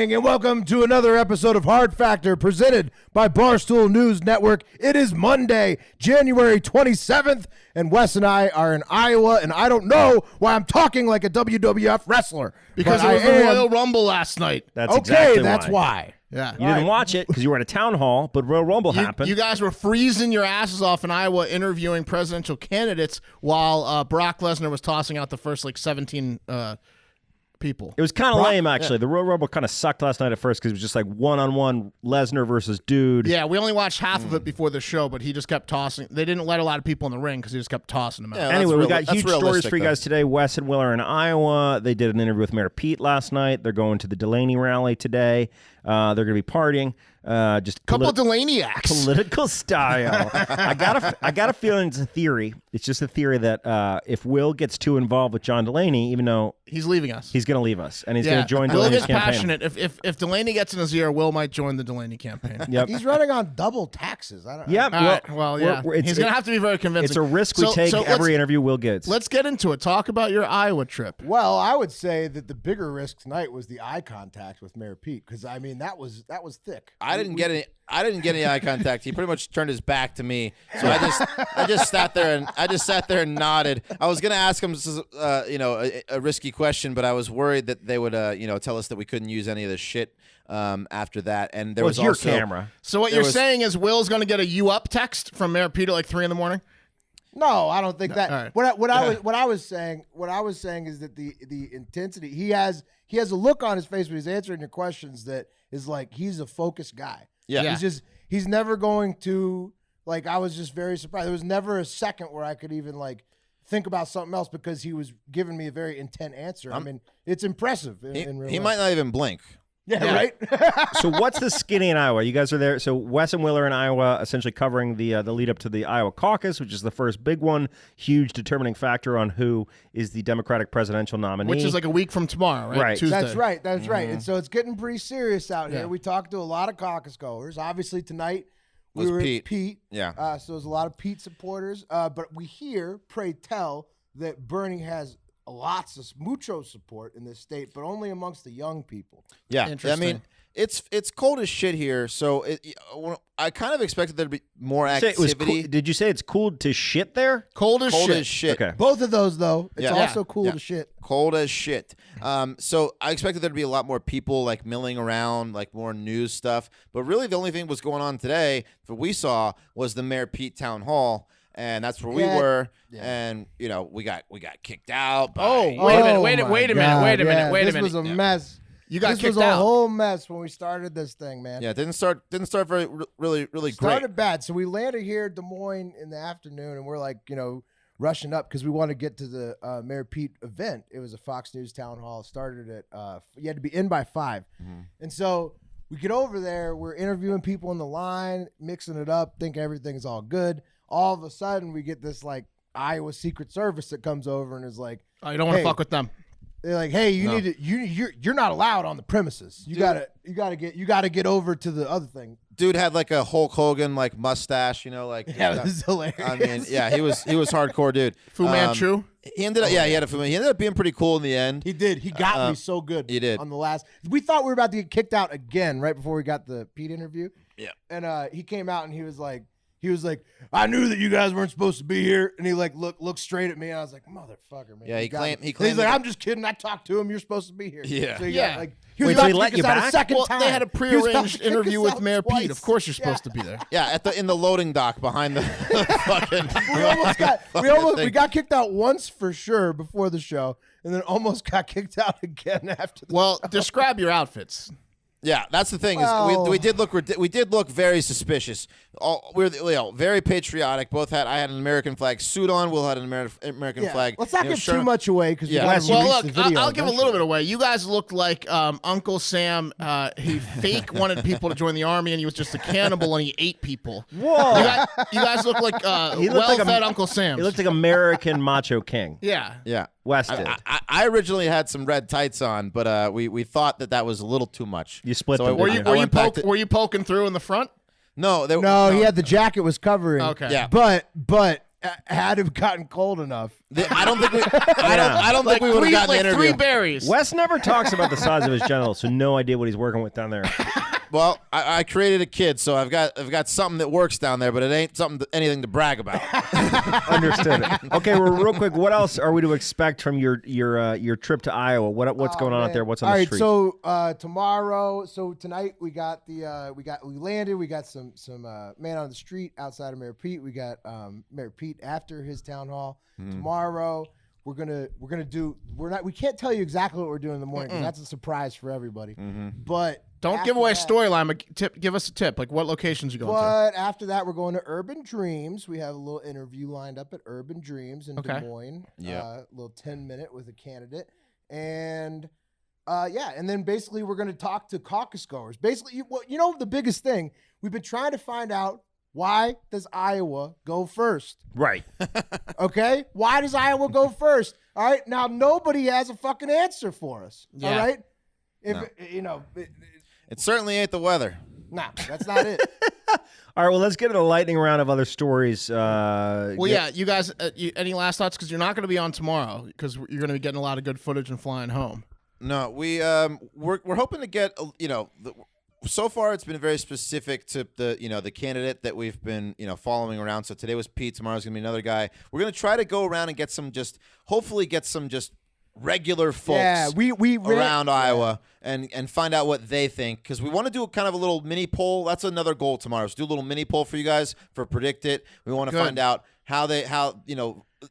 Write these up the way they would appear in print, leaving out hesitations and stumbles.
morning, and welcome to another episode of Hard Factor presented by Barstool News Network. It is Monday, January 27th, and Wes and I are in Iowa, and I don't know why I'm talking like a WWF wrestler. Because it was the Royal Rumble last night. That's exactly why. Yeah. You didn't watch it because you were at a town hall, but Royal Rumble happened. You guys were freezing your asses off in Iowa interviewing presidential candidates while Brock Lesnar was tossing out the first 17 people. It was kind of lame, actually. The Royal Rumble kind of sucked last night at first because it was just like one-on-one Lesnar versus dude. Yeah, we only watched half of it before the show, but he just kept tossing. They didn't let a lot of people in the ring because he just kept tossing them out. Yeah, anyway, we got huge stories for you guys today. Wes and Will are in Iowa. They did an interview with Mayor Pete last night. They're going to the Delaney rally today. They're going to be partying. Just couple Delaney acts. Political style. I got a feeling it's a theory. It's just a theory that if Will gets too involved with John Delaney, even though he's leaving us, he's going to leave us, and he's going to join Will Delaney's gets campaign. passionate. If Delaney gets in his ear, Will might join the Delaney campaign. Yep. He's running on double taxes. I don't know. Yeah. He's going to have to be very convincing. It's a risk we take every interview Will gets. Let's get into it. Talk about your Iowa trip. Well, I would say that the bigger risk tonight was the eye contact with Mayor Pete, because I mean that was thick. I didn't get any eye contact. He pretty much turned his back to me. So I just sat there and nodded. I was going to ask him a risky question, but I was worried that they would tell us that we couldn't use any of this shit after that. And there was your also camera. So what you're saying is Will's going to get a "you up" text from Mayor Pete at like 3 a.m? No, I don't think that. Right. What I was saying is that the intensity he has a look on his face when he's answering your questions that is like he's a focused guy. Yeah. He's never going to, like, I was just very surprised. There was never a second where I could even like think about something else because he was giving me a very intent answer. I mean, it's impressive in real He life. might not even blink. Yeah, right? So what's the skinny in Iowa? You guys are there. So Wes and Will are in Iowa, essentially covering the lead up to the Iowa caucus, which is the first big one, huge determining factor on who is the Democratic presidential nominee. Which is like a week from tomorrow, right? Right. Tuesday. That's right. And so it's getting pretty serious out here. We talked to a lot of caucus goers. Obviously tonight we were at Pete. Yeah. So there's a lot of Pete supporters. But we hear, pray tell, that Bernie has lots of mucho support in this state, but only amongst the young people. Yeah, Interesting. I mean, it's cold as shit here, so I kind of expected there to be more activity. Did you say it's cool to shit there? Cold as Cold as shit. Okay. Both of those, though, it's Yeah. also cool to shit. Cold as shit. So I expected there to be a lot more people like milling around, like more news stuff. But really, the only thing that was going on today that we saw was the Mayor Pete town hall. And that's where we were, and we got kicked out. Wait a minute. This was a mess. You got kicked out. This was a whole mess when we started this thing, man. Yeah, it didn't start very really great. Started bad. So we landed here in Des Moines in the afternoon, and we're like, rushing up because we want to get to the Mayor Pete event. It was a Fox News town hall. Started at you had to be in by 5, and so we get over there. We're interviewing people in the line, mixing it up, thinking everything's all good. All of a sudden, we get this like Iowa Secret Service that comes over and is like, "Oh, you don't want to fuck with them." They're like, "Hey, you're not allowed on the premises. You gotta get over to the other thing." Dude had like a Hulk Hogan like mustache, it was hilarious. I mean, yeah, he was hardcore, dude. Fu Manchu. He ended up, he had a Fu Manchu. He ended up being pretty cool in the end. He did. He got me so good. He did. On the last. We thought we were about to get kicked out again right before we got the Pete interview. Yeah. And he came out and he was like, I knew that you guys weren't supposed to be here. And he like looked straight at me, and I was like, motherfucker, man. Yeah, he claimed. He's like, I'm just kidding. I talked to him. You're supposed to be here. Yeah. So he Wait, was so about he to let kick you us out back? a second Well, time. they had a He was about prearranged to kick interview us with out Mayor twice. Pete. Of course, you're supposed to be there. Yeah, in the loading dock behind the fucking. We got kicked out once for sure before the show, and then almost got kicked out again after. Well, describe your outfits. Yeah, that's the thing. Well- Is we did look very suspicious. We were very patriotic. I had an American flag suit on. Will had an American flag. Let's not give shirt too on. much away because Yeah. Well, look, I'll give a little bit away. You guys looked like Uncle Sam. He fake wanted people to join the army, and he was just a cannibal, and he ate people. Whoa. You guys look like He looked like well-fed Uncle Sam. He looked like American Macho King. Yeah. Yeah. Wes did. I originally had some red tights on, but we thought that was a little too much. You split So them. I went- I went back to- Were you poking through in the front? No, No, he had the jacket was covering. Okay. Yeah. But had it gotten cold enough. I don't think we. I don't think we would have gotten the interview. 3 berries. Wes never talks about the size of his genitals, so no idea what he's working with down there. Well, I created a kid, so I've got something that works down there, but it ain't anything to brag about. Understood. Okay, well, real quick, what else are we to expect from your trip to Iowa? What's going on out there? What's on the street? All right, so tomorrow, tonight we got we landed. We got some man on the street outside of Mayor Pete. We got Mayor Pete after his town hall. Tomorrow we can't tell you exactly what we're doing in the morning because that's a surprise for everybody. But don't give away a storyline, but give us a tip. Like, what locations you going to? But after that, we're going to Urban Dreams. We have a little interview lined up at Urban Dreams in Des Moines. A little 10-minute with a candidate. And, and then basically we're going to talk to caucus goers. Basically, the biggest thing, we've been trying to find out, why does Iowa go first? Right. Okay? Why does Iowa go first? All right? Now, nobody has a fucking answer for us. Yeah. All right? It certainly ain't the weather. Nah, that's not it. All right, well, let's get to the lightning round of other stories. You guys, any last thoughts? Because you're not going to be on tomorrow because you're going to be getting a lot of good footage and flying home. No, we're hoping to get so far it's been very specific to the candidate that we've been following around. So today was Pete, tomorrow's going to be another guy. We're going to try to go around and get some regular folks around Iowa and find out what they think, because we want to do kind of a little mini poll. That's another goal tomorrow, is do a little mini poll for you guys for Predict It. We want to find out how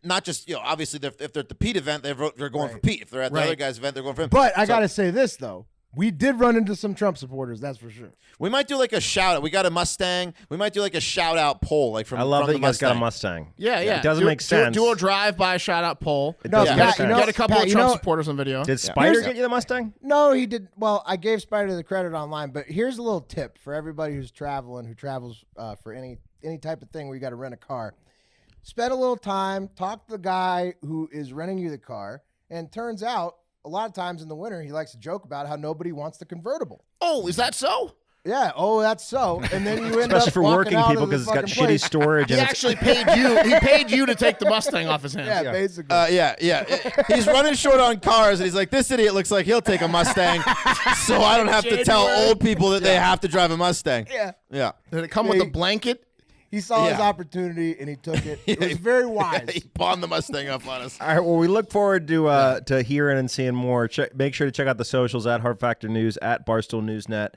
not just obviously if they're at the Pete event they're going for Pete. If they're at the other guy's event they're going for him. But I gotta say this though. We did run into some Trump supporters, that's for sure. We might do like a shout out. We got a Mustang. We might do like a shout out poll, like from. I love from that the you guys got a Mustang. Mustang. Yeah. It doesn't make sense. Do a drive-by shout-out poll. It doesn't make sense. Get a couple of Trump supporters on video. Did Spider get you the Mustang? No, he did. Well, I gave Spider the credit online, but here's a little tip for everybody who travels for any type of thing where you got to rent a car. Spend a little time, talk to the guy who is renting you the car, and turns out a lot of times in the winter he likes to joke about how nobody wants the convertible. Oh, is that so? Yeah. Oh, that's so. And then you end Especially up for walking working out people of the because it's got fucking shitty place. storage. He and actually paid you. He paid you to take the Mustang off his hands. Yeah, basically. He's running short on cars, and he's like, this idiot looks like he'll take a Mustang, so I don't have to tell old people that they have to drive a Mustang. Yeah. Did it come with a blanket? He saw his opportunity and he took it. It was very wise. He pawned the Mustang up on us. All right. Well, we look forward to hearing and seeing more. Make sure to check out the socials at Hard Factor News, at Barstool Newsnet,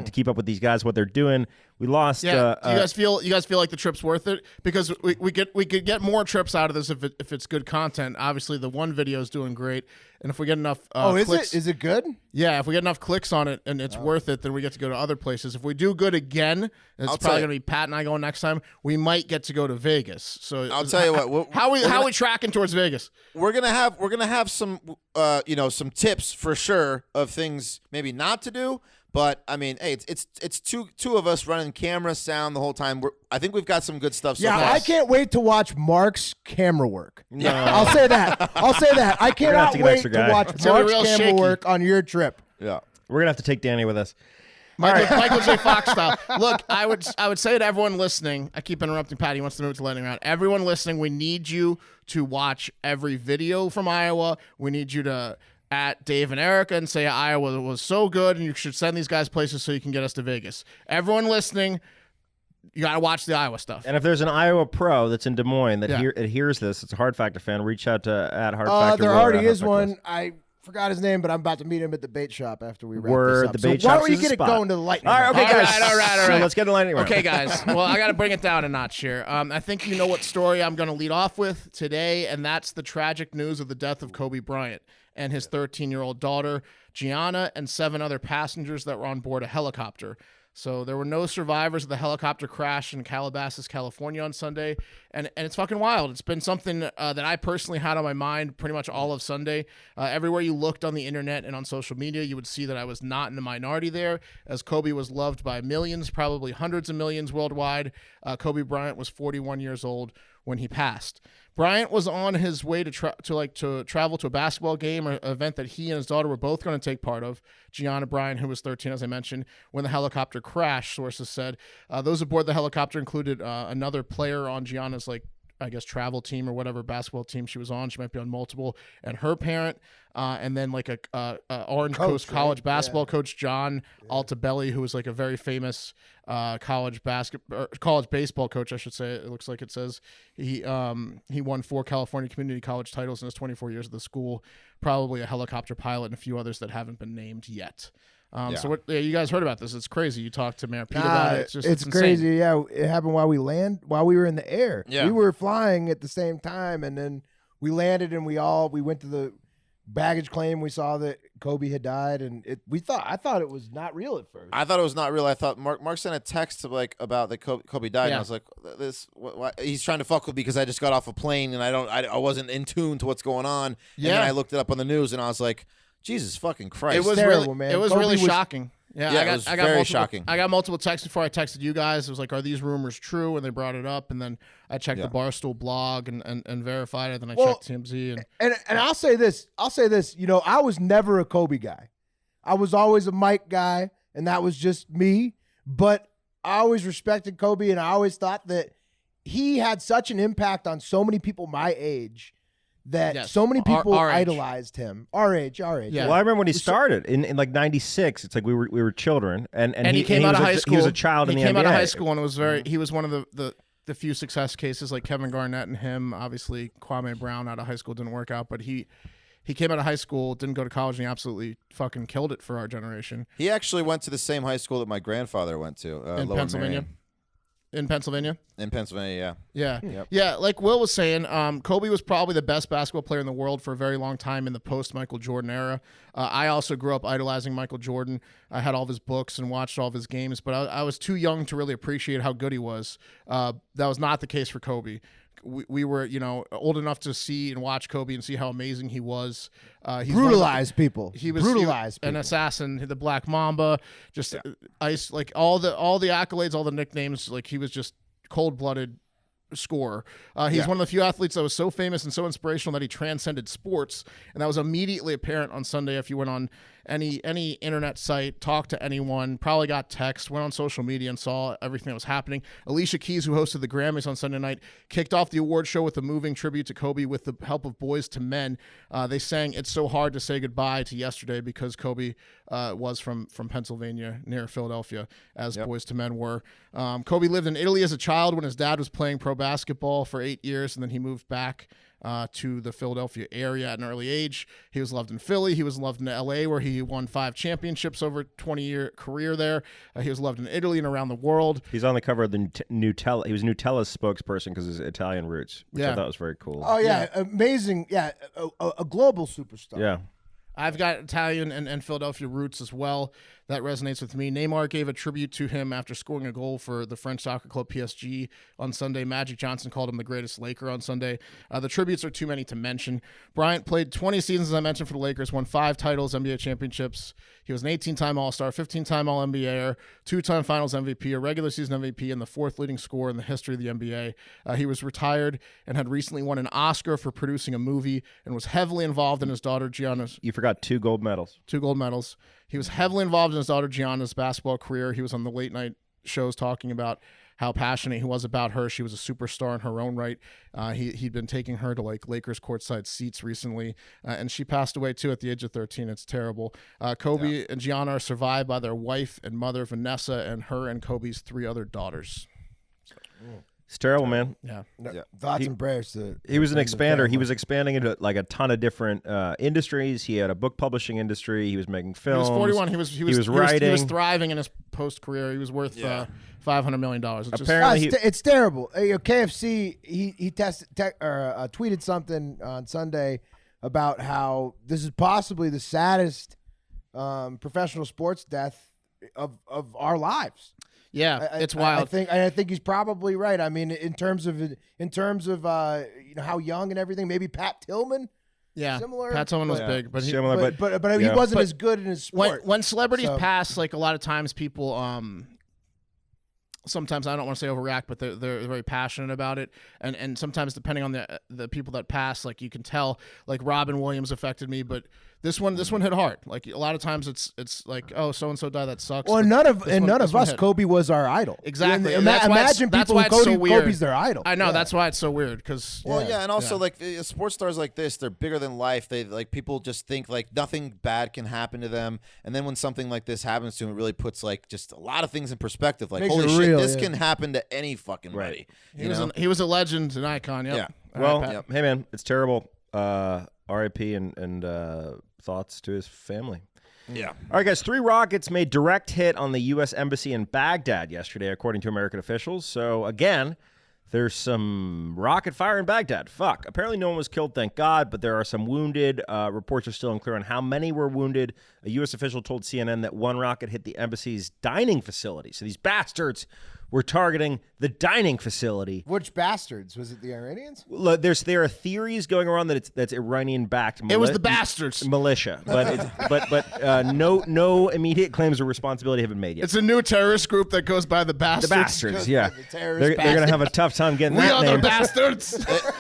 to keep up with these guys, what they're doing. We lost. Do you guys feel like the trip's worth it? Because we could get more trips out of this if it's good content. Obviously, the one video is doing great, and if we get enough clicks, is it good? Yeah, if we get enough clicks on it and it's worth it, then we get to go to other places. If we do good again, and it's probably gonna be Pat and I going next time. We might get to go to Vegas. So I'll tell you what. How we tracking towards Vegas? We're gonna have some some tips for sure of things maybe not to do. But I mean, hey, it's two of us running camera, sound the whole time. I think we've got some good stuff. So far. I can't wait to watch Mark's camera work. No. I'll say that. I cannot wait to watch Mark's camera work on your trip. Yeah, we're gonna have to take Danny with us. Michael J. Fox style. Look, I would say to everyone listening, I keep interrupting Pat. He wants to move to lightning round. Everyone listening, we need you to watch every video from Iowa. We need you to at Dave and Erica and say Iowa was so good and you should send these guys places so you can get us to Vegas. Everyone listening, you got to watch the Iowa stuff. And if there's an Iowa pro that's in Des Moines that hears this, it's a Hard Factor fan, reach out to at Hard Factor. There already is one. I forgot his name, but I'm about to meet him at the bait shop after we wrap this up. The bait so why shop don't you get it going to the lightning round? All right, okay, guys. All right. So let's get to lightning round. Okay, guys. Well, I got to bring it down a notch here. I think you know what story I'm going to lead off with today, and that's the tragic news of the death of Kobe Bryant and his 13-year-old daughter, Gianna, and 7 other passengers that were on board a helicopter. So there were no survivors of the helicopter crash in Calabasas, California on Sunday. And it's fucking wild. It's been something that I personally had on my mind pretty much all of Sunday. Everywhere you looked on the internet and on social media, you would see that I was not in the minority there, as Kobe was loved by millions, probably hundreds of millions worldwide. Kobe Bryant was 41 years old when he passed. Bryant was on his way to travel to a basketball game or event that he and his daughter were both going to take part of. Gianna Bryant, who was 13, as I mentioned, when the helicopter crashed, sources said. Those aboard the helicopter included another player on Gianna's I guess, travel team or whatever basketball team she was on. She might be on multiple. And her parent, and then like a Orange Coast College basketball coach, John Altabelli, who was like a very famous college baseball coach, I should say. It looks like it says he won 4 California community college titles in his 24 years at the school. Probably a helicopter pilot and a few others that haven't been named yet. So what you guys heard about this? It's crazy. You talked to Mayor Pete about it. It's crazy. Yeah, it happened while we were in the air. Yeah. We were flying at the same time, and then we landed, and we went to the baggage claim. We saw that Kobe had died, and I thought it was not real at first. I thought it was not real. I thought Mark sent a text about that Kobe died, and I was like, he's trying to fuck with me because I just got off a plane and I wasn't in tune to what's going on. Yeah. And then I looked it up on the news, and I was like, Jesus fucking Christ! It was terrible, really, man. it was Kobe really was- shocking. Yeah, it was very shocking. I got multiple texts before I texted you guys. It was like, are these rumors true? And they brought it up, and then I checked the Barstool blog and verified it. Then I checked TMZ and I'll say this. I was never a Kobe guy. I was always a Mike guy, and that was just me. But I always respected Kobe, and I always thought that he had such an impact on so many people my age that so many people our age. idolized him. Our age. Yeah. Well, I remember when he started in like '96. It's like we were children, and he came out of high school. He was a child in the NBA. He came out of high school, and it was he was one of the few success cases, like Kevin Garnett and him. Obviously, Kwame Brown out of high school didn't work out, but he came out of high school, didn't go to college, and he absolutely fucking killed it for our generation. He actually went to the same high school that my grandfather went to In Lower Pennsylvania. Merion. In Pennsylvania? In Pennsylvania, Yeah. Yep. Yeah, like Will was saying, Kobe was probably the best basketball player in the world for a very long time in the post-Michael Jordan era. I also grew up idolizing Michael Jordan. I had all of his books and watched all of his games, but I was too young to really appreciate how good he was. That was not the case for Kobe. We were, old enough to see and watch Kobe and see how amazing he was. He's brutalized people. He was brutalized an people. assassin, the Black Mamba, just ice, like all the accolades, all the nicknames. Like he was just cold-blooded scorer. He's one of the few athletes that was so famous and so inspirational that he transcended sports, and that was immediately apparent on Sunday. If you went on any internet site, talked to anyone, probably got text, went on social media and saw everything that was happening. Alicia Keys, who hosted the Grammys on Sunday night, kicked off the award show with a moving tribute to Kobe with the help of Boys to Men. They sang "It's So Hard to Say Goodbye to Yesterday" because Kobe was from Pennsylvania near Philadelphia, as Boys to Men were. Kobe lived in Italy as a child when his dad was playing pro basketball for 8 years, and then he moved back to the Philadelphia area at an early age. He was loved in Philly. He was loved in L.A., where he won 5 championships over a 20-year career there. He was loved in Italy and around the world. He's on the cover of the Nutella. He was Nutella's spokesperson because of his Italian roots, which I thought was very cool. Oh, yeah. Amazing. Yeah, a global superstar. Yeah. I've got Italian and Philadelphia roots as well. That resonates with me. Neymar gave a tribute to him after scoring a goal for the French soccer club PSG on Sunday. Magic Johnson called him the greatest Laker on Sunday. The tributes are too many to mention. Bryant played 20 seasons, as I mentioned, for the Lakers, won 5 titles, NBA championships. He was an 18-time All-Star, 15-time All-NBAer, 2-time Finals MVP, a regular season MVP, and the 4th leading scorer in the history of the NBA. He was retired and had recently won an Oscar for producing a movie and was heavily involved in his daughter Gianna's. You forgot 2 gold medals. 2 gold medals. He was heavily involved in his daughter Gianna's basketball career. He was on the late night shows talking about how passionate he was about her. She was a superstar in her own right. He'd been taking her to like Lakers courtside seats recently, and she passed away too at the age of 13. It's terrible. Kobe and Gianna are survived by their wife and mother Vanessa, and her and Kobe's 3 other daughters. It's terrible, man. Yeah. Thoughts and prayers to He was an the expander. family. He was expanding into like a ton of different industries. He had a book publishing industry. He was making films. He was 41. He was writing. He was thriving in his post career. He was worth $500 million. Apparently, it's terrible. KFC he tweeted something on Sunday about how this is possibly the saddest professional sports death of our lives. Yeah, it's wild. I think he's probably right. I mean, in terms of how young and everything, maybe Pat Tillman. Yeah, similar. Pat Tillman was big, but he he wasn't as good in his sport. When celebrities pass, like a lot of times people, sometimes I don't want to say overreact, but they're very passionate about it, and sometimes depending on the people that pass, like you can tell, like Robin Williams affected me, but This one hit hard. Like a lot of times it's like, oh, so and so died, that sucks. Well, But none of this one us, hit. Kobe was our idol. Exactly. And That's why imagine that's people why who it's so weird. Kobe's their idol. I know Yeah. that's why it's so weird because Well, yeah, and also like sports stars like this, they're bigger than life. They like people just think like nothing bad can happen to them, and then when something like this happens to them, it really puts like just a lot of things in perspective. Like, Makes holy it shit, real, this yeah. can happen to any fucking body. he was a legend, an icon. Yep. Yeah. All Well, right, Pat. hey man, it's terrible. R.I.P. and thoughts to his family. Yeah. All right, guys. 3 rockets made direct hit on the U.S. Embassy in Baghdad yesterday, according to American officials. So, again, there's some rocket fire in Baghdad. Fuck. Apparently no one was killed, thank God, but there are some wounded. Reports are still unclear on how many were wounded. A U.S. official told CNN that one rocket hit the embassy's dining facility. So these bastards were targeting the dining facility. Which bastards? Was it the Iranians? Look, there are theories going around that that's Iranian-backed. It was the bastards. Militia, but no immediate claims of responsibility have been made yet. It's a new terrorist group that goes by the bastards. The bastards, yeah. The terrorist They're going to bastards. have a tough time getting We that are name. the bastards.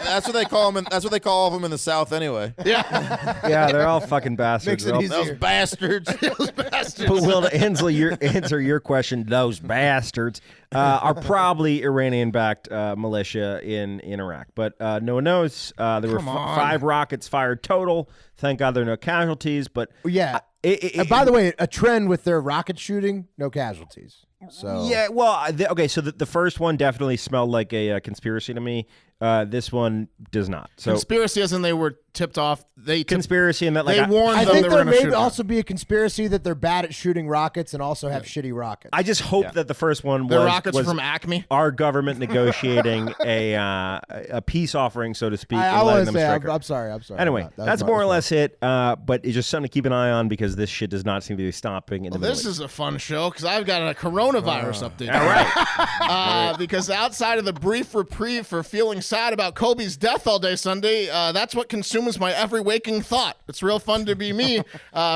That's what they call them. That's what they call all of them in the South anyway. Yeah. Yeah, they're all fucking bastards. Makes it They're all- easier. Those bastards. Those bastards. But Will, to answer your question, those bastards are probably Iranian-backed militia in Iraq. But no one knows. There were Come on. 5 rockets fired total. Thank God there are no casualties. But Yeah. And by the way, a trend with their rocket shooting, no casualties. So yeah, well, okay. So the first one definitely smelled like a conspiracy to me. This one does not. So Conspiracy as in they were tipped off. conspiracy and that like They warned I them think they were there going to may shoot them. also be a conspiracy that they're bad at shooting rockets and also have shitty rockets. I just hope that the first one The was, rockets was from Acme. our government negotiating a peace offering, so to speak, I and letting want to them say, strike her. I'm sorry. Anyway, That was that's my more or fault. less it. But it's just something to keep an eye on because this shit does not seem to be stopping in the Middle This East. is a fun show because I've got a coronavirus update. All right. Because outside of the brief reprieve for feeling sad about Kobe's death all day Sunday, that's what consumes my every waking thought. It's real fun to be me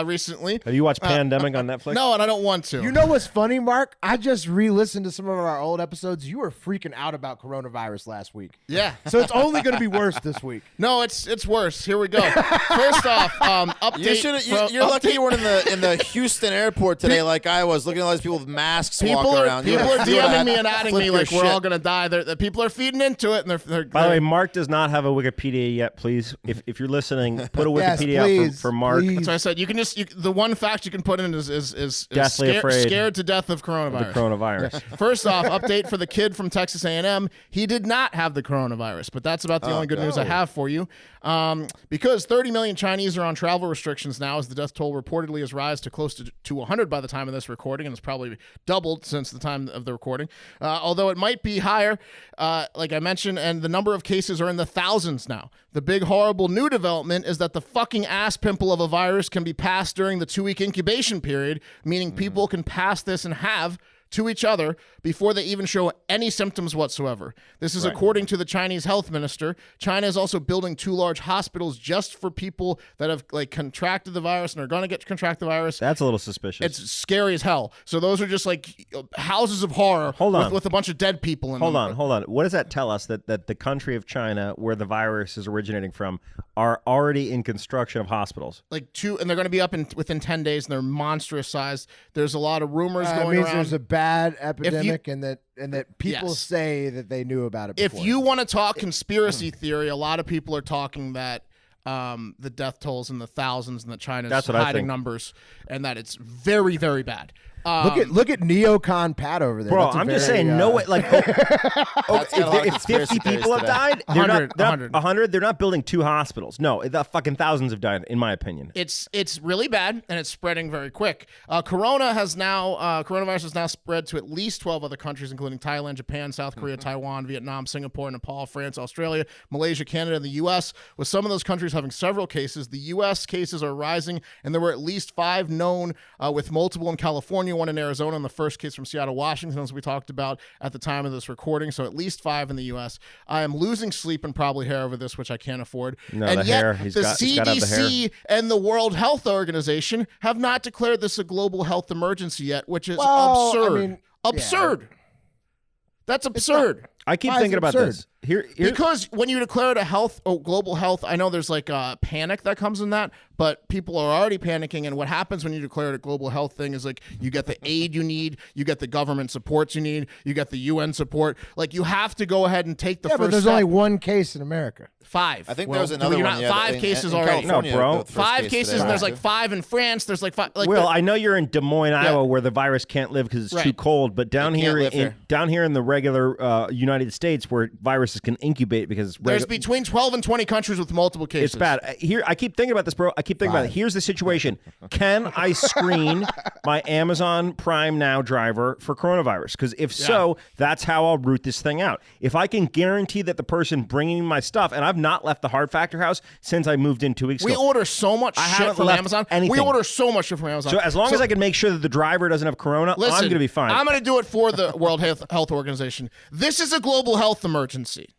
recently. Have you watched Pandemic on Netflix? No, and I don't want to. You know what's funny, Mark? I just re-listened to some of our old episodes. You were freaking out about coronavirus last week. Yeah. So it's only going to be worse this week. No, it's worse. Here we go. First off, update. You're lucky you weren't in the Houston airport today, like I was, looking at all these people with masks walking around. People are DMing me and adding Flip me your like we're shit. all gonna die. The people are feeding into it, and they're By the way, Mark does not have a Wikipedia yet. Please, if you're listening, put a Yes, Wikipedia out please, for Mark. please. That's what I said. You can just the one fact you can put in is Deathly afraid scared to death of The coronavirus. coronavirus. First off, update for the kid from Texas A&M. He did not have the coronavirus, but that's about the only good news I have for you. Because 30 million Chinese are on travel restrictions now, as the death toll reportedly has risen to close to 100 by the time of this recording, and it's probably doubled since the time of the recording. Although it might be higher, like I mentioned, and the number of cases are in the thousands now. The big horrible new development is that the fucking ass pimple of a virus can be passed during the 2-week incubation period, meaning people can pass this and have to each other before they even show any symptoms whatsoever. This is according to the Chinese health minister. China is also building 2 large hospitals just for people that have like contracted the virus and are going to contract the virus. That's a little suspicious. It's scary as hell. So those are just like houses of horror Hold on. with a bunch of dead people in them. Hold on. What does that tell us? That the country of China, where the virus is originating from, are already in construction of hospitals. Like 2, and they're going to be up within 10 days, and they're monstrous sized. There's a lot of rumors It going means around. there's a bad epidemic and that people Yes. say that they knew about it If before. you want to talk conspiracy theory, a lot of people are talking that the death tolls in the thousands and that China's That's what I hiding think. numbers and that it's very, very bad. look at neocon Pat over there. Bro, That's a I'm just very, saying, no way. Like, That's got a lot of if conspiracy 50 people have theories died, they're 100, not 100. They're not building 2 hospitals. No, the fucking thousands have died, in my opinion. It's really bad and it's spreading very quick. Coronavirus has now spread to at least 12 other countries, including Thailand, Japan, South Korea, Taiwan, Vietnam, Singapore, Nepal, France, Australia, Malaysia, Canada, and the U.S. With some of those countries having several cases, the U.S. cases are rising, and there were at least 5 known, with multiple in California, 1 in Arizona, and the first case from Seattle, Washington, as we talked about at the time of this recording. So at least 5 in the U.S. I am losing sleep and probably hair over this, which I can't afford. No, and the yet, hair. the He's gotta have the hair. CDC and the World Health Organization have not declared this a global health emergency yet, which is Well, absurd. I mean, absurd. That's absurd. I keep Why is thinking it about absurd? this. Here, Because when you declare it a health or global health, I know there's like a panic that comes in that, but people are already panicking. And what happens when you declare it a global health thing is like you get the aid you need, you get the government supports you need, you get the UN support. Like you have to go ahead and take the Yeah, first but there's step. only one case in America. 5. I think Will. there was another You're one. not- Yeah, 5 cases in already. California, No, bro. the first 5 case cases, today. and there's like 5 in France. There's like 5. Like Will, I know you're in Des Moines, Iowa, where the virus can't live because it's too Right. cold. But down It can't live here. down here in the regular United States, where viruses can incubate because it's there's between 12 and 20 countries with multiple cases. It's bad. Here, I keep thinking about this, bro. I keep thinking about it. Here's the situation: can I screen my Amazon Prime Now driver for coronavirus? Because if so, that's how I'll root this thing out. If I can guarantee that the person bringing my stuff, and I've not left the Hard Factor house since I moved in 2 weeks We ago. order so much shit haven't from left Amazon. anything. We order so much shit from Amazon. So as long as I can make sure that the driver doesn't have corona, Listen, I'm going to be fine. I'm going to do it for the World Health Organization. This is a global health emergency.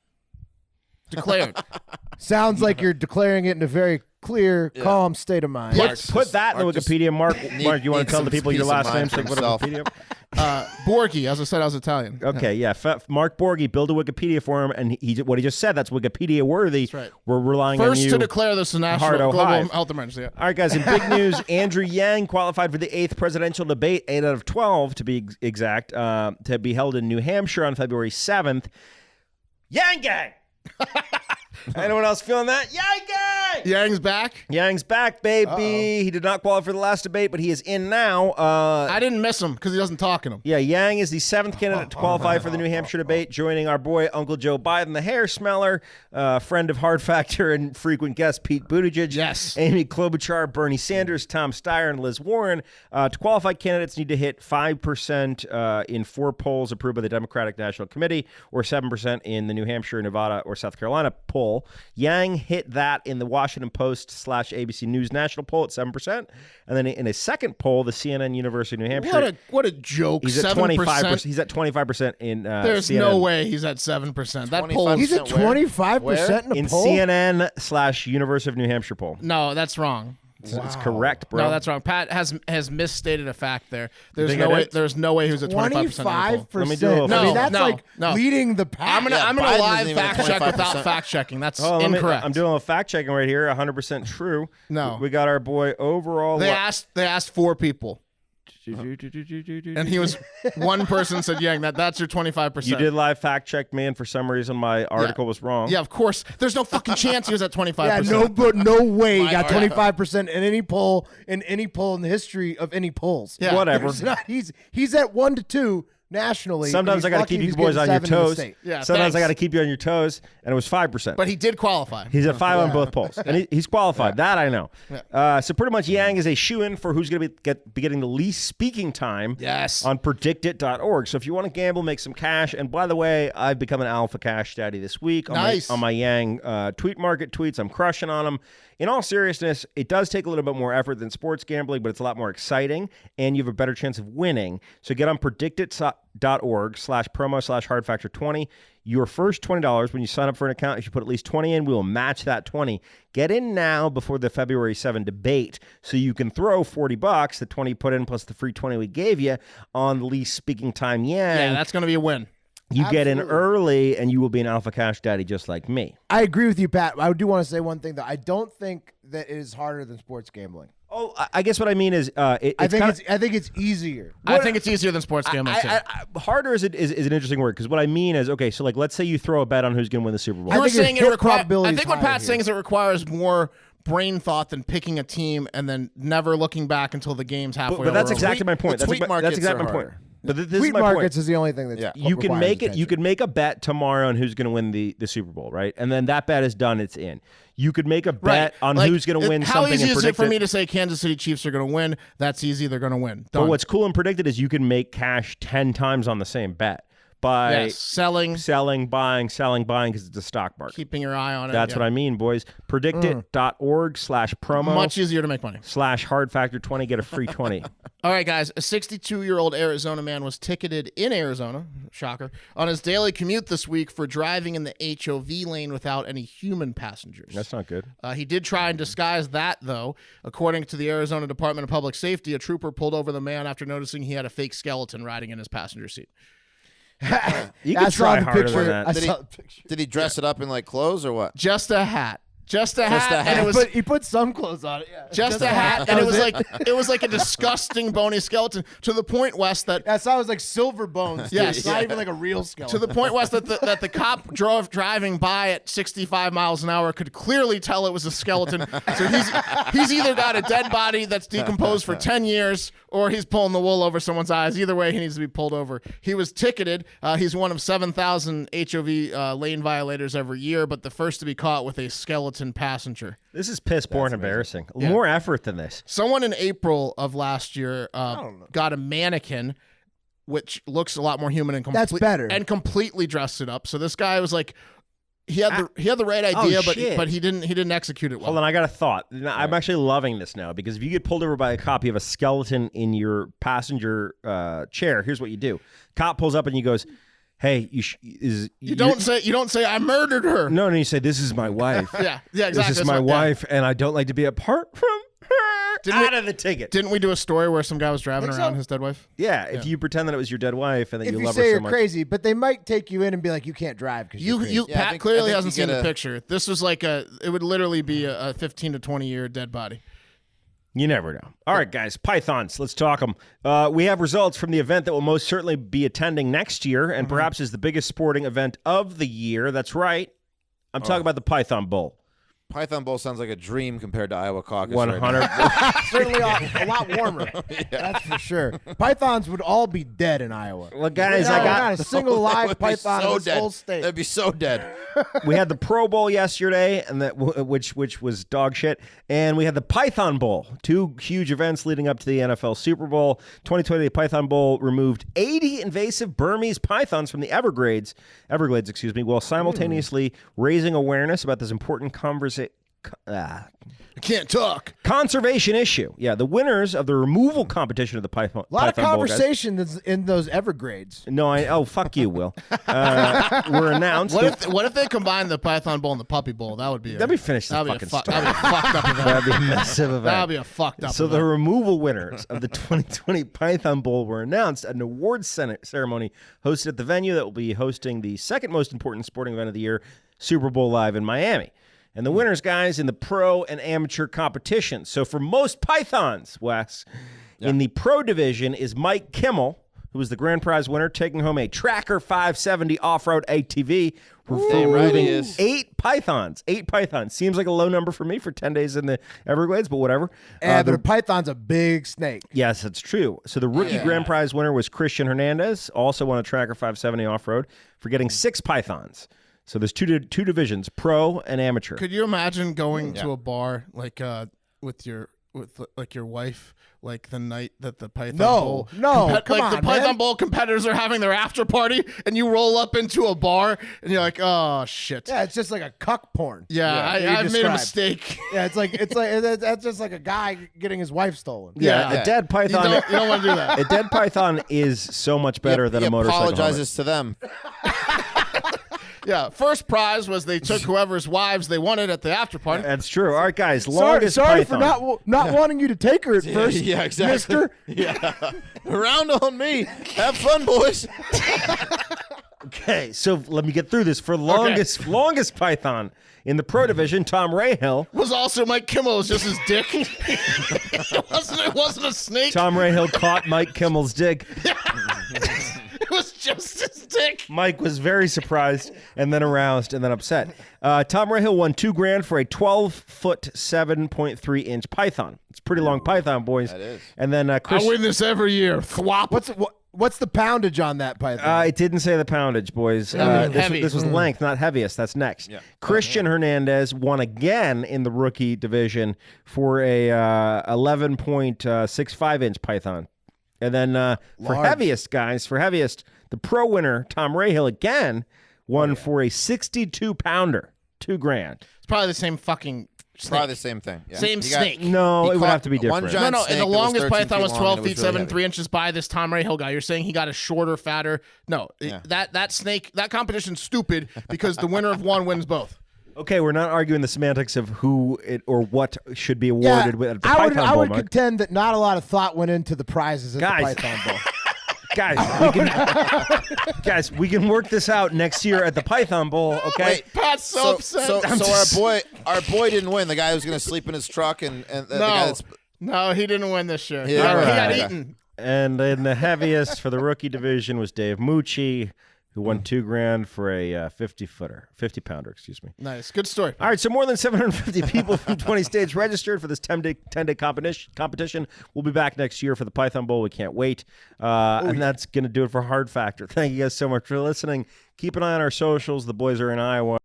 Declared. Sounds like you're declaring it in a very clear, calm state of mind. Put that in the Mark just Wikipedia. Mark, you want needs to tell the some people your peace of last mind name for so go to himself. Wikipedia? Borghi, as I said, I was Italian. Okay, yeah. Mark Borghi, build a Wikipedia for him, and what he just said, that's Wikipedia worthy. That's right. We're relying on First you. to declare this a national Hardo global Hive. health emergency. Yeah. All right, guys, in big news, Andrew Yang qualified for the 8th presidential debate, 8 out of 12 to be exact, to be held in New Hampshire on February 7th. Yang Gang! Anyone else feeling that? Yang Gang! Yang's back. Yang's back, baby. He did not qualify for the last debate, but he is in now. I didn't miss him because he doesn't talk in him. Yeah, Yang is the 7th candidate to qualify for the New Hampshire debate, joining our boy Uncle Joe Biden, the hair smeller, friend of Hard Factor and frequent guest Pete Buttigieg, Yes. Amy Klobuchar, Bernie Sanders, Tom Steyer, and Liz Warren. To qualify, candidates need to hit 5% in 4 polls approved by the Democratic National Committee, or 7% in the New Hampshire, Nevada, or South Carolina poll. Yang hit that in the Washington Post/ABC News national poll at 7%, and then in a second poll, the CNN University of New Hampshire. What a joke. He's at 25%. He's at 25% in There's CNN. no way he's at 7%. That poll. He's at 25% in in a poll? CNN/University of New Hampshire poll. No, that's wrong. It's correct, bro. No, that's wrong. Pat has misstated a fact there. There's think no I way. did? There's no way he was at 25%. 25%. Let me do a little I mean, follow-up. that's No, like no. leading the pack. I'm gonna Yeah, Biden live isn't even at fact check 25%. without fact checking. That's Oh, incorrect. I'm doing a fact checking right here. 100% true. No. We got our boy overall. They asked 4 people, and he was one person said Yang. That's your 25%. You did live fact check me, and for some reason my article was wrong. Yeah, of course. There's no fucking chance he was at 25%. Yeah, no way he got God. 25% in any poll in the history of any polls. Yeah. Whatever. It's not- he's at 1 to 2 nationally. Sometimes I got to keep you boys on your toes. Yeah, Sometimes I thanks. got to keep you on your toes, and it was 5%. But he did qualify. He's at 5 on both polls, and he's qualified. That I know. So pretty much Yang is a shoo-in for who's going to be getting the least speaking time. Yes. On predictit.org. So if you want to gamble, make some cash. And by the way, I've become an alpha cash daddy this week on Nice. my Yang tweet market tweets. I'm crushing on them. In all seriousness, it does take a little bit more effort than sports gambling, but it's a lot more exciting, and you have a better chance of winning. So get on predictit.org/promo/hardfactor20. Your first $20 when you sign up for an account, if you put at least 20 in, we will match that 20. Get in now before the February 7 debate so you can throw $40, the 20 put in plus the free 20 we gave you, on the least speaking time Yang. Yeah, that's going to be a win. You get in early, and you will be an alpha cash daddy just like me. I agree with you, Pat. I do want to say one thing, though. I don't think that it is harder than sports gambling. Oh, I guess what I mean is, I think it's easier. I think it's easier than sports gambling, too. harder is an interesting word, because what I mean is, okay, so like let's say you throw a bet on who's going to win the Super Bowl. I You were think your saying it hit requires. probability I is think what higher Pat's here. saying is it requires more brain thought than picking a team and then never looking back until the game's halfway But that's over. exactly my point. the That's tweet exactly markets my are point. harder. But this Tweet is my markets point. is the only thing that's You can requires make it. You attention. could make a bet tomorrow on who's going to win the Super Bowl, right? And then that bet is done. It's in. You could make a bet on Like, who's going to win How something easy and is it predict for me to say Kansas City Chiefs are going to win? That's easy. They're going to win. Done. But what's cool and predicted is you can make cash 10 times on the same bet by selling, buying, because it's a stock market. keeping your eye on it. That's what I mean, boys. Predictit.org/promo Much easier to make money. /hardfactor20. Get a free 20. All right, guys. A 62-year-old Arizona man was ticketed in Arizona, shocker, on his daily commute this week for driving in the HOV lane without any human passengers. That's not good. He did try and disguise that, though. According to the Arizona Department of Public Safety, a trooper pulled over the man after noticing he had a fake skeleton riding in his passenger seat. You I can saw try the harder picture. than I that. saw the picture. Did he dress it up in like clothes or what? Just a hat. Just a hat, a and hat. it was He put some clothes on it. Yeah. just a hat, and it was like a disgusting bony skeleton to the point, Wes, that I saw it was like silver bones. Dude. Yes. It's not even like a real skeleton. to the point, Wes, that the cop driving by at 65 miles an hour could clearly tell it was a skeleton. So he's either got a dead body that's decomposed for 10 years, or he's pulling the wool over someone's eyes. Either way, he needs to be pulled over. He was ticketed. He's one of 7,000 HOV lane violators every year, but the first to be caught with a skeleton passenger. This is piss poor and embarrassing. More effort than this. Someone in April of last year got a mannequin, which looks a lot more human and That's better. and completely dressed it up. So this guy was like, he had the right idea, but he didn't execute it well. Hold on, I got a thought. Now, I'm actually loving this now because if you get pulled over by a cop, you have a skeleton in your passenger chair. Here's what you do: cop pulls up and he goes, "Hey, you don't say I murdered her." No, you say this is my wife. Yeah, exactly. This is That's my what- yeah. wife, and I don't like to be apart from her. Out of the ticket. Didn't we do a story where some guy was driving around his dead wife? Yeah, if you pretend that it was your dead wife and that if you you love say her so you're much. crazy, but they might take you in and be like, you can't drive because You Yeah, I Pat think- clearly I think hasn't you seen the get picture. This was like it would literally be a 15 to 20 year dead body. You never know. All right, guys, pythons. Let's talk them. We have results from the event that will most certainly be attending next year, and perhaps is the biggest sporting event of the year. That's right. I'm talking about the Python Bowl. Python Bowl sounds like a dream compared to Iowa Caucus. 100. certainly a lot warmer. That's for sure. Pythons would all be dead in Iowa. Well, guys, No, I got. not a single That live would be python so in this dead. whole state. That'd be so dead. We had the Pro Bowl yesterday, and that which was dog shit, and we had the Python Bowl. Two huge events leading up to the NFL Super Bowl. 2020, the Python Bowl removed 80 invasive Burmese pythons from the Everglades, while simultaneously raising awareness about this important I can't talk. conservation issue. Yeah, the winners of the removal competition of the Python A lot of Python Bowl, guys. conversation in those Evergrades. No, fuck you, Will. Were announced. What if they combine the Python Bowl and the Puppy Bowl? That would be. Let me finish the That'd fucking be a story. That'd be a fucked up event. That'd be a massive event. That'd be a fucked up. So the event. removal winners of the 2020 Python Bowl were announced at an awards ceremony hosted at the venue that will be hosting the second most important sporting event of the year, Super Bowl Live in Miami. And the winners, guys, in the pro and amateur competition. So for most pythons, Wes, in the pro division is Mike Kimmel, who was the grand prize winner, taking home a Tracker 570 off-road ATV for Damn right he removing is. 8 pythons. 8 pythons. Seems like a low number for me for 10 days in the Everglades, but whatever. But a python's a big snake. Yes, that's true. So the rookie grand prize winner was Christian Hernandez, also won a Tracker 570 off-road for getting 6 pythons. So there's two divisions, pro and amateur. Could you imagine going to a bar like with your wife, like the night that the Python Bowl? No, come like on, the Python man. Bowl competitors are having their after party, and you roll up into a bar, and you're like, oh shit. Yeah, it's just like a cuck porn. Yeah, you I've made a described. mistake. Yeah, it's like that's just like a guy getting his wife stolen. Yeah, Yeah. a dead You python. don't want to do that. A dead python is so much better than he a motorcycle helmet. apologizes to them. Yeah, first prize was they took whoever's wives they wanted at the after party. That's true. All right, guys. Sorry, Longest sorry python. for not wanting you to take her at first. Yeah, exactly. Mister. Yeah. Around on me. Have fun, boys. Okay, so let me get through this. For longest python in the pro division, Tom Rahill. Was also Mike Kimmel. It was just his dick. It wasn't a snake. Tom Rahill caught Mike Kimmel's dick. It was just his dick. Mike was very surprised and then aroused and then upset. Tom Rahill won $2,000 for a 12-foot, 7.3-inch python. It's a pretty long python, boys. That is. And then I Chris. win this every year. Thwop. What's the poundage on that python? It didn't say the poundage, boys. Heavy. This was length, not heaviest. That's next. Yeah. Christian Hernandez won again in the rookie division for a 11.65-inch python. And then for heaviest, the pro winner, Tom Rahill, again won for a 62-pounder, $2,000. It's probably the same fucking snake. Probably the same thing. Yeah. Same He got- snake. No, he it would caught have to be one different. giant No, snake and the that was longest 13 python was feet 12 long, and it feet, was really 7, heavy. 3 inches by this Tom Rahill guy. You're saying he got a shorter, fatter. No, that snake, that competition's stupid because the winner of one wins both. Okay, we're not arguing the semantics of who it or what should be awarded at the Python I Bowl, would Mark. contend that not a lot of thought went into the prizes at Guys. the Python Bowl. Guys, we can work this out next year at the Python Bowl, okay? Wait, Pat's so upset. So our boy didn't win. The guy who's going to sleep in his truck and the guy that's No, he didn't win this year. Yeah, he right. got Okay. eaten. And in the heaviest for the rookie division was Dave Mucci, who won $2,000 for a 50-pounder, excuse me. Nice. Good story. All right, so more than 750 people from 20 states registered for this 10-day competition. We'll be back next year for the Python Bowl. We can't wait. And that's going to do it for Hard Factor. Thank you guys so much for listening. Keep an eye on our socials. The boys are in Iowa.